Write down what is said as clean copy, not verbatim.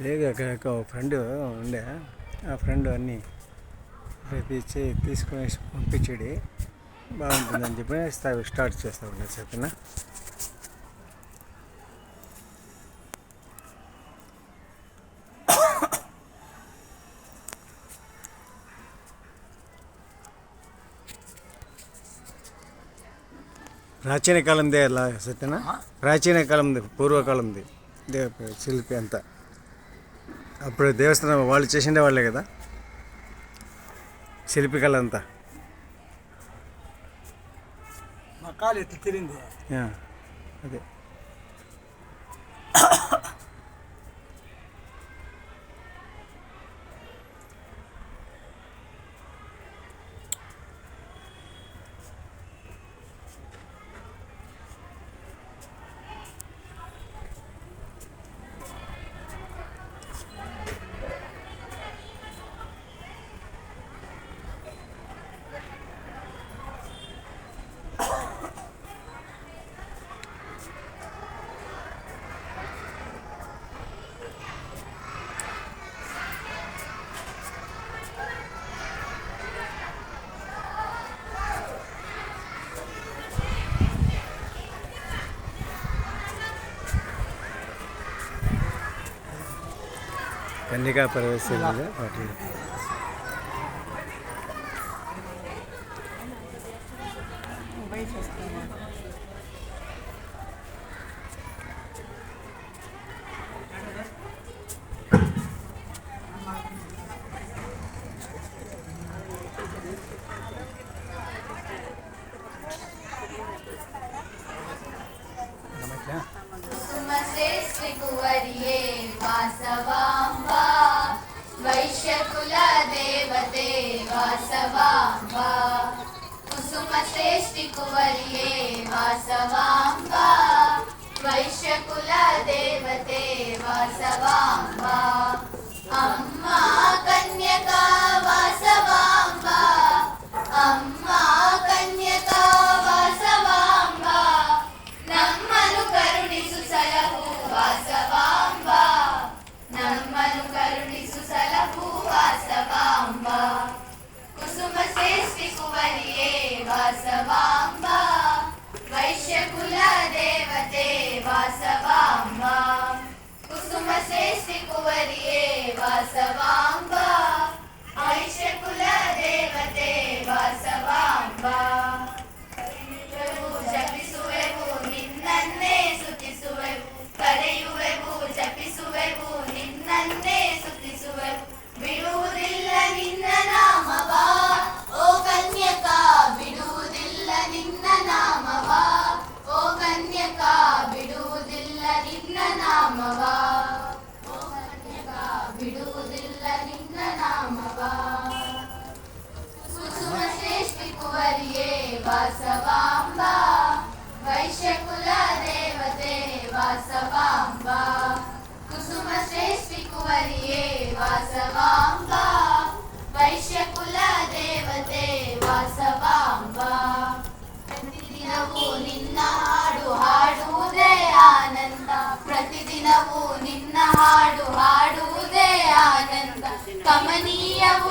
లేదు ఒక ఫ్రెండ్ ఉండే, ఆ ఫ్రెండ్ అన్నీ తీసుకొని పంపించాడు. బాగుంటుందని చెప్పి స్టార్ట్ చేస్తా ఉన్నా చెప్పిన. ప్రాచీన కాలందే అలా సత్యనా, ప్రాచీన కాలంది, పూర్వకాలంది శిల్పి అంతా. అప్పుడు దేవస్థానం వాళ్ళు చేసిండే వాళ్ళే కదా శిల్పికళ అంతా. అదే కన్నికా పరమేశ్వరుడు వాటి వాసవాంబా వైశ్యకుల దేవతే వాసవాంబా కుసుమ శ్రేష్ఠి కువరియే వాసవాంబా వైశ్యకుల దేవతే వాసవాంబా అమ్మా కన్యకా వాసవాంబా అమ్మా కన్యకా వాసవాంబా నమ్మను కరుణిసు సలహు వాసవాంబా నమ్మను కరుణిసు సలహు వాసవాంబా కుసుమ శ్రేష్ఠి కువరియే వాసవాంబా వైశ్యకుల దేవతే వాసవాంబా కుసుమ శ్రేష్ఠి కువరియే వాసవాంబా వైశ్యకుల దేవతే వాసవాంబా ಜಪಿಸುವೆವು ನಿನ್ನನ್ನೇ ಸ್ತುತಿಸುವೆವು ಕರೆಯುವೆವು ಜಪಿಸುವೆವು ನಿನ್ನನ್ನೇ ಸ್ತುತಿಸುವೆವು ಬಿಡುವುದಿಲ್ಲ ನಿನ್ನ ನಾಮವಾ ಓ ಕನ್ಯಕಾ ಬಿಡುವುದಿಲ್ಲ ನಿನ್ನ ನಾಮವಾ ಓ ಕನ್ಯಕಾ ಬಿಡುವುದಿಲ್ಲ ನಿನ್ನ ನಾಮವಾ ಓ ಕನ್ಯಕಾ ಬಿಡುವುದಿಲ್ಲ ನಿನ್ನ ನಾಮವಾ ಕುಸುಮ ಶ್ರೇಷ್ಠಿ ಕುವರಿಯೇ ವಾಸವಾಂಬಾ ವೈಶ್ಯಕುಲ ದೇವತೆ ವಾಸವಾಂಬಾ ಕುಸುಮ ಶ್ರೇಷ್ಠಿ ಕುವರಿಯೇ ವಾಸವಾಂಬಾ ವೈಶ್ಯಕುಲ ದೇವತೆ ವಾಸವಾಂಬಾ ಪ್ರತಿದಿನವೂ ನಿನ್ನ ಹಾಡು ಹಾಡುವುದೇ ಆನಂದ ಪ್ರತಿದಿನವೂ ನಿನ್ನ ಹಾಡು ಹಾಡುವುದೇ ಆನಂದ ಕಮನೀಯವು